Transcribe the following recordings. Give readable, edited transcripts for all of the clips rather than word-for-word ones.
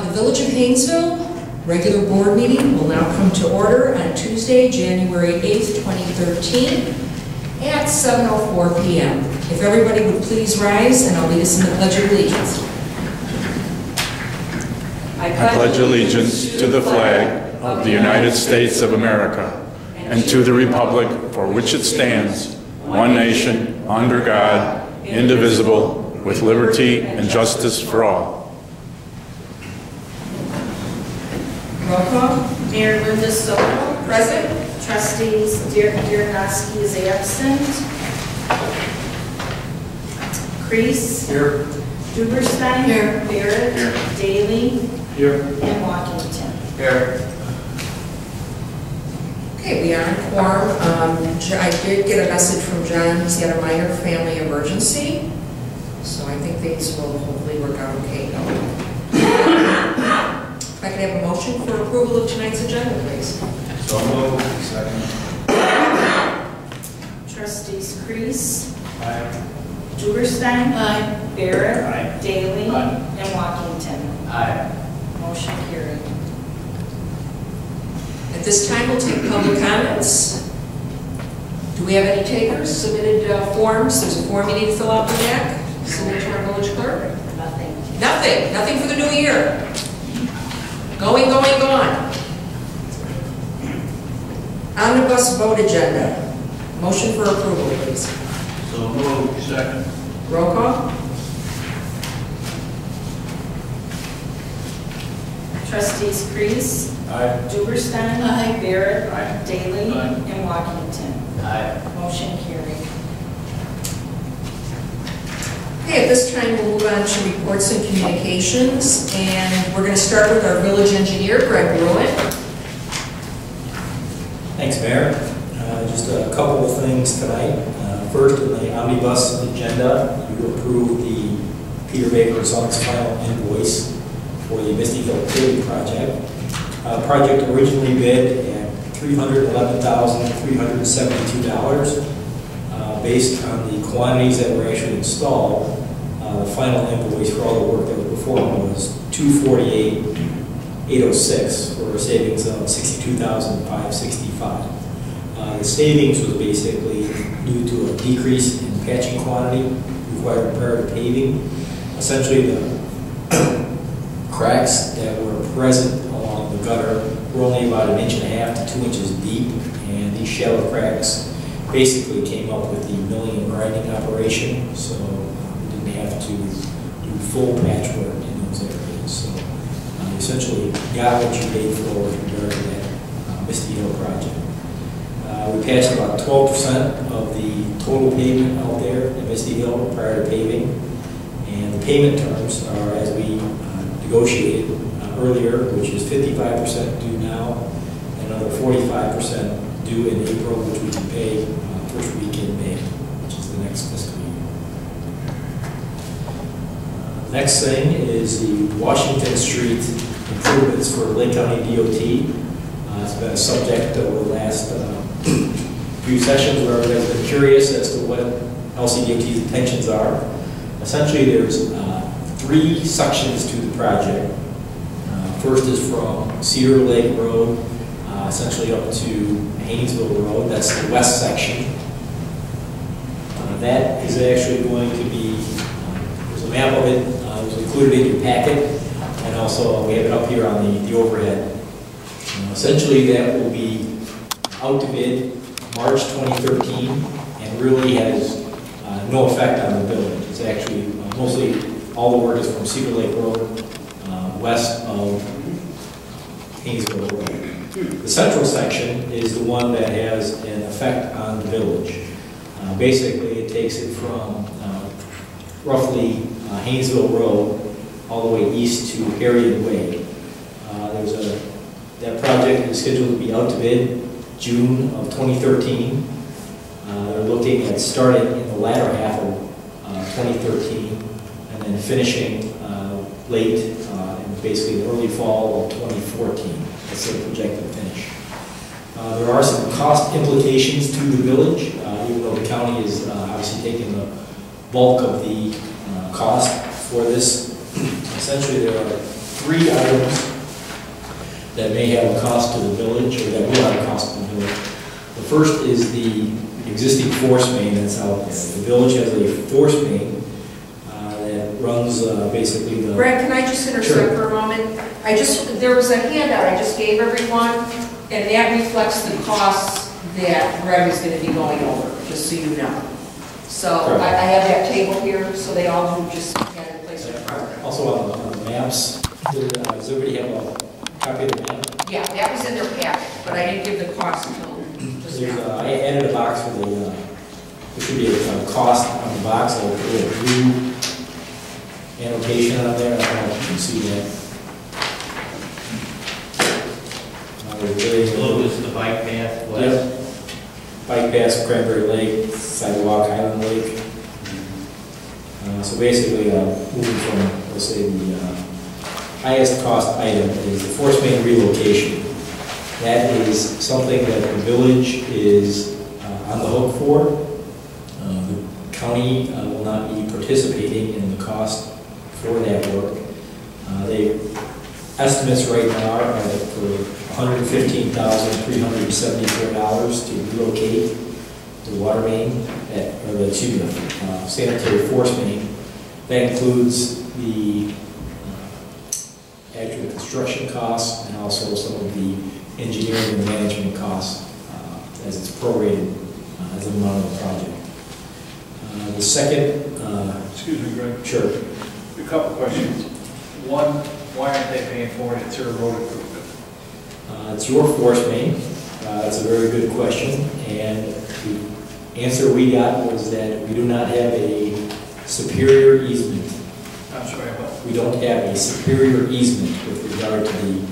The Village of Hainesville regular board meeting will now come to order on Tuesday, January 8th, 2013 at 7:04 p.m. If everybody would please rise, and I'll lead us in the Pledge of Allegiance. I pledge allegiance to the flag of the United States of America and to the republic for which it stands, one nation, under God, indivisible, with liberty and justice for all. Roll call. Mayor Linda Soto. Present. Trustees Diernoski is absent. Kreese. Here. Duberstein. Here. Barrett. Here. Daly. Here. And Walkington. Here. Okay, we are on quorum. I did get a message from John. He's got a minor family emergency, so I think things will hopefully work out okay. If I could have a motion for approval of tonight's agenda, please. So moved. Second. Trustees Kreese. Aye. Duberstein. Aye. Barrett. Aye. Daly. Aye. And Walkington. Aye. Motion carried. At this time, we'll take public comments. Do we have any takers? Submitted forms. There's a form you need to fill out in the back. Submit to our village clerk. Nothing. Nothing. Nothing for the new year. Going, going, gone. Omnibus vote agenda. Motion for approval, please. So moved. Second. Roll call. Trustees Kreese. Aye. Duberstein. Aye. Barrett. Aye. Daly. Aye. And Walkington. Aye. Motion carried. Okay, at this time, we'll move on to reports and communications, and we're going to start with our village engineer, Greg Ruin. Thanks, Mayor. Just a couple of things tonight. First, in the omnibus agenda, you approved the Peter Baker Sons final invoice for the Mistyville paving project. Project originally bid at $311,372. Based on the quantities that were actually installed, the final invoice for all the work that was performed was $248,806 for a savings of $62,565. The savings was basically due to a decrease in patching quantity required prior to paving. Essentially, the cracks that were present along the gutter were only about 1.5 to 2 inches deep, and these shallow cracks basically came up with the milling and grinding operation, so we didn't have to do full patchwork in those areas. So essentially got what you paid for with regard to that Mistyville project. We patched about 12% of the total pavement out there in Mistyville prior to paving, and the payment terms are as we negotiated earlier, which is 55% due now, and another 45% due in April, which we can pay first week in May, which is the next fiscal year. Next thing is the Washington Street improvements for Lake County DOT. It's been a subject over the last few sessions where everybody's been curious as to what LCDOT's intentions are. Essentially, there's 3 sections to the project. First is from Cedar Lake Road, essentially up to Hainesville Road. That's the west section. That is actually going to be, there's a map of it, it was included in your packet, and also we have it up here on the overhead. Essentially, that will be out to bid March 2013 and really has no effect on the village. It's actually mostly all the work is from Cedar Lake Road west of Hainesville Road. The central section is the one that has an effect on the village. Basically, it takes it from roughly Hainesville Road all the way east to Harriet Way. That project is scheduled to be out to bid June of 2013. They're looking at starting in the latter half of 2013 and then finishing late in basically the early fall of 2014. That's the projected finish. There are some cost implications to the village, even though the county is obviously taking the bulk of the cost for this. Essentially, there are 3 items that may have a cost to the village, or that will have a cost to the village. The first is the existing force main that's out there. The village has a force main that runs basically the... Brad, can I just intercept Sure. for a moment? There was a handout I just gave everyone, and that reflects the costs that Greg is going to be going over, just so you know. So Correct. I have that table here, so they all who just had a place in front of them. Also on the maps, does everybody have a copy of the map? Yeah, that was in their packet, but I didn't give the cost until just now. I added a box for the, there should be a cost on the box. I'll put a blue annotation on there. I don't know if you can see that. Below is the bike path west. Yep. Bike path, Cranberry Lake, sidewalk, Highland Lake. So basically, moving from, let's say, the highest cost item is the force main relocation. That is something that the village is on the hook for. The county will not be participating in the cost for that work. The estimates right now are for $115,374 to relocate the water main, or the sanitary force main. That includes the actual construction costs and also some of the engineering and management costs as it's prorated as an amount of the project. The second... Excuse me, Greg. Sure. A couple questions. One, why aren't they paying for it? It's their road improvement. It's your force main. That's a very good question. And the answer we got was that we do not have a superior easement. I'm sorry, what? We don't have a superior easement with regard to the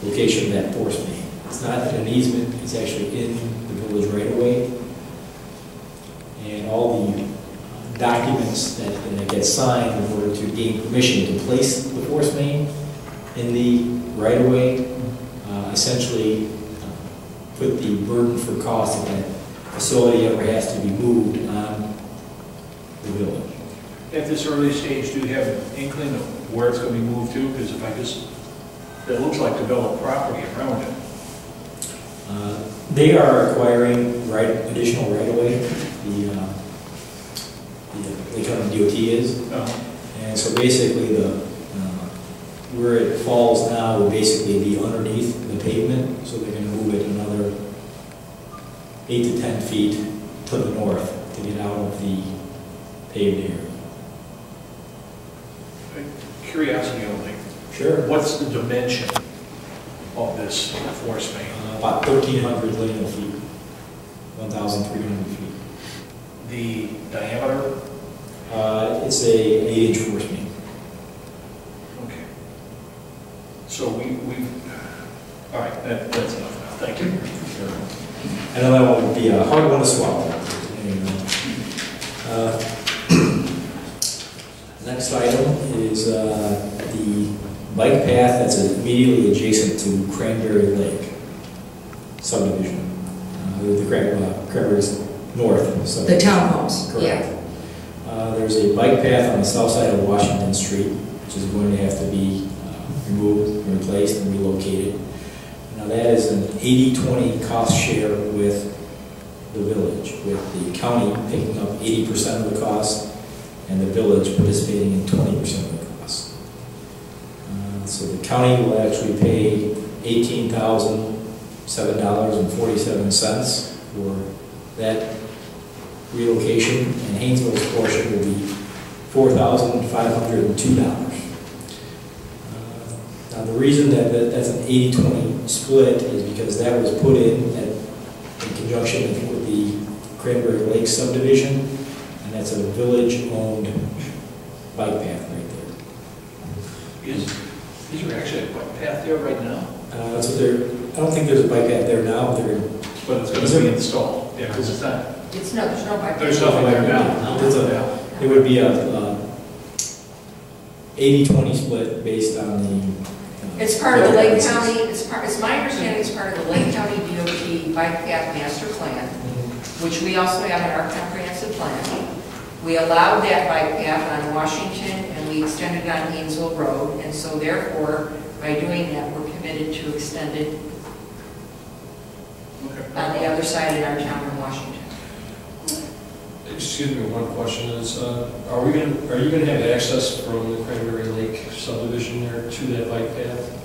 location of that force main. It's not an easement, it's actually in the village right away. And all the documents that get signed in order to gain permission to place the force main in the right of way essentially put the burden for cost if that facility ever has to be moved on the village. At this early stage, do you have an inkling of where it's going to be moved to? Because if it looks like developed property around it. They are acquiring additional right-of-way. The Lake County DOT is. And so basically where it falls now will basically be underneath the pavement, so they're going to move it another 8 to 10 feet to the north to get out of the paved area. Curiosity only. Sure. What's the dimension of this force main? About 1,300 linear feet, 1,300 feet. The diameter? It's a 8-inch force main. Okay. So all right, that's enough now. Thank you. Sure. I know that one would be a hard one to swallow. Next item is the bike path that's immediately adjacent to Cranberry Lake subdivision. The Cranberry's north subdivision. The townhomes, Correct. yeah. There's a bike path on the south side of Washington Street, which is going to have to be removed, replaced, and relocated. Now that is an 80-20 cost share with the village, with the county picking up 80% of the cost and the village participating in 20% of the cost. So the county will actually pay $18,007.47 for that relocation, and Hainesville's portion will be $4,502. Now the reason that that's an 80-20 split is because that was put in conjunction with the Cranberry Lake subdivision, and that's a village-owned bike path right there. Is there actually a bike path there right now? That's what they're. I don't think there's a bike path there now. But it's going to be installed. Yeah, because it's not. There's no bike. There's nothing there now. It would be a 80-20 split based on the. It's part of the Lake County, it's my understanding it's part of the Lake County DOT Bike Path Master Plan, which we also have in our comprehensive plan. We allowed that bike path on Washington and we extended it on Hainesville Road, and so therefore, by doing that, we're committed to extend it on the other side of our town in Washington. Excuse me, one question is, are you gonna have access from the Cranberry Lake subdivision there to that bike path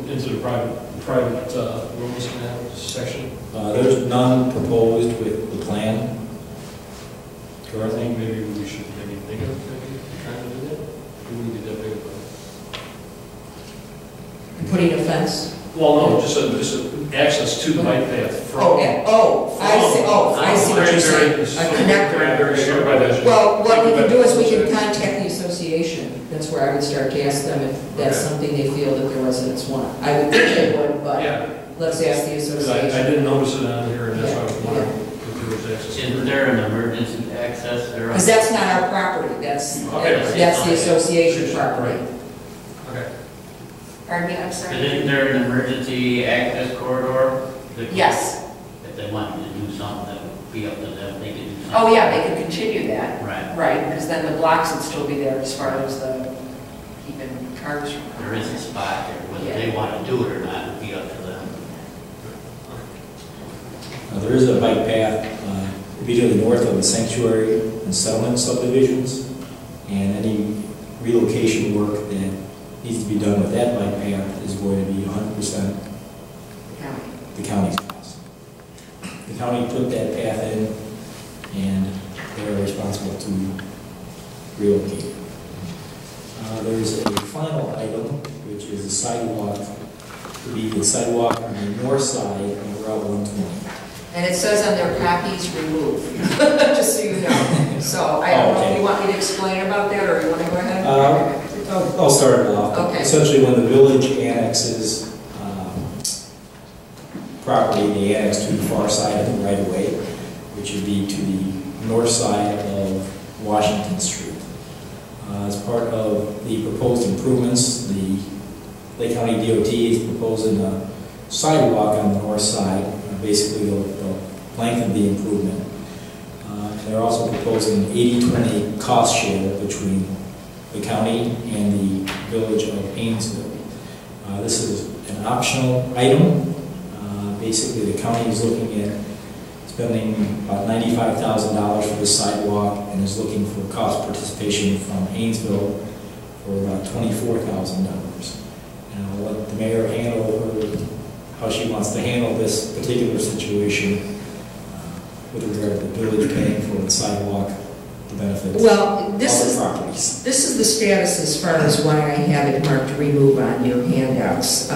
into the private roads in that section? There's none proposed with the plan I currently. think maybe we should maybe think of maybe trying to do that. It wouldn't be that big of a. Putting a fence? Well, no, just access to the bike path from. Oh, yeah, I see what you're saying. A connector. Well, what we can do is we can contact the association. That's where I would start to ask them if that's something they feel that the residents want. I would think they would, but Yeah, let's ask the 'cause association. I didn't notice it on here, and that's why I was wondering if there was access. Isn't there an emergency access there? Because that's not our property, that's Okay. the association property. Okay. Pardon me, I'm But sorry? isn't there an emergency access corridor? that- Yes. If they wanted to do something, that would be up to them, they could do something. Oh, yeah, they could continue that. Right. Right, because then the blocks would still be there as far as the keeping cars from. There is a spot there, whether they want to do it or not, would be up to them. There is a bike path immediately north of the sanctuary and settlement subdivisions, and any relocation work that needs to be done with that bike path is going to be 100% the county's cost. The county put that path in, and they're responsible to relocate it. There's a final item, which is a sidewalk, to be the sidewalk on the north side of Route 120. And it says on their copies, remove, just so you know. So I don't know if you want me to explain about that, or you want to go ahead? I'll start it off. Okay. Essentially, when the village annexes property, they annex to the far side of the right-of-way, which would be to the north side of Washington Street. As part of the proposed improvements, the Lake County DOT is proposing a sidewalk on the north side, basically the length of the improvement. And they're also proposing an 80-20 cost share between the county and the village of Hainesville. This is an optional item. Basically, the county is looking at spending about $95,000 for the sidewalk and is looking for cost participation from Hainesville for about $24,000. And I'll let the mayor handle how she wants to handle this particular situation with regard to the village paying for the sidewalk, the benefits Well, of this the properties. is the status as far as why I have it marked remove on your handouts.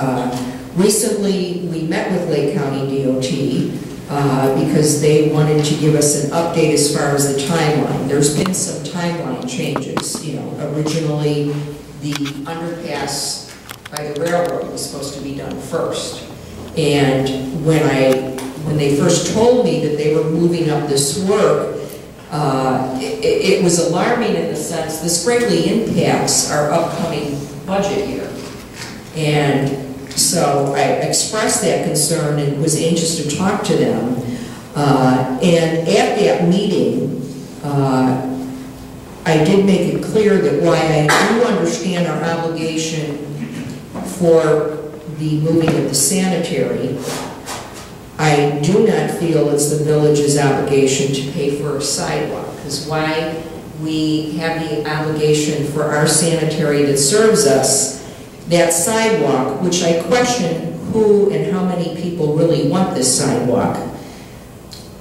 Recently, we met with Lake County DOT because they wanted to give us an update as far as the timeline. There's been some timeline changes. You know, originally the underpass by the railroad was supposed to be done first. And when they first told me that they were moving up this work, it was alarming in the sense this greatly impacts our upcoming budget year. And so I expressed that concern and was anxious to talk to them. And at that meeting, I did make it clear that while I do understand our obligation for the moving of the sanitary, I do not feel it's the village's obligation to pay for a sidewalk, because why we have the obligation for our sanitary that serves us, that sidewalk, which I question who and how many people really want this sidewalk.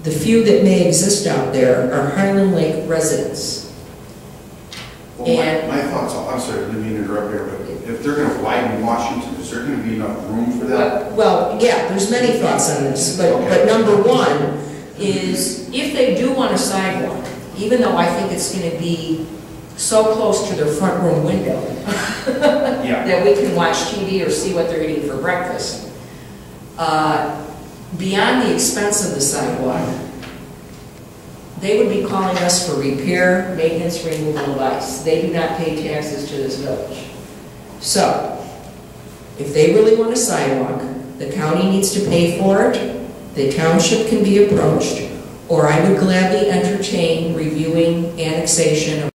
The few that may exist out there are Highland Lake residents. Well, my thoughts, I'm sorry, I didn't mean to interrupt here, but if they're going to widen Washington, is there going to be enough room for that? Well, yeah, there's many thoughts on this, but number one is if they do want a sidewalk, even though I think it's going to be so close to their front room window that we can watch TV or see what they're eating for breakfast, beyond the expense of the sidewalk, they would be calling us for repair, maintenance, removal of ice. They do not pay taxes to this village. So, if they really want a sidewalk, the county needs to pay for it, the township can be approached, or I would gladly entertain reviewing annexation of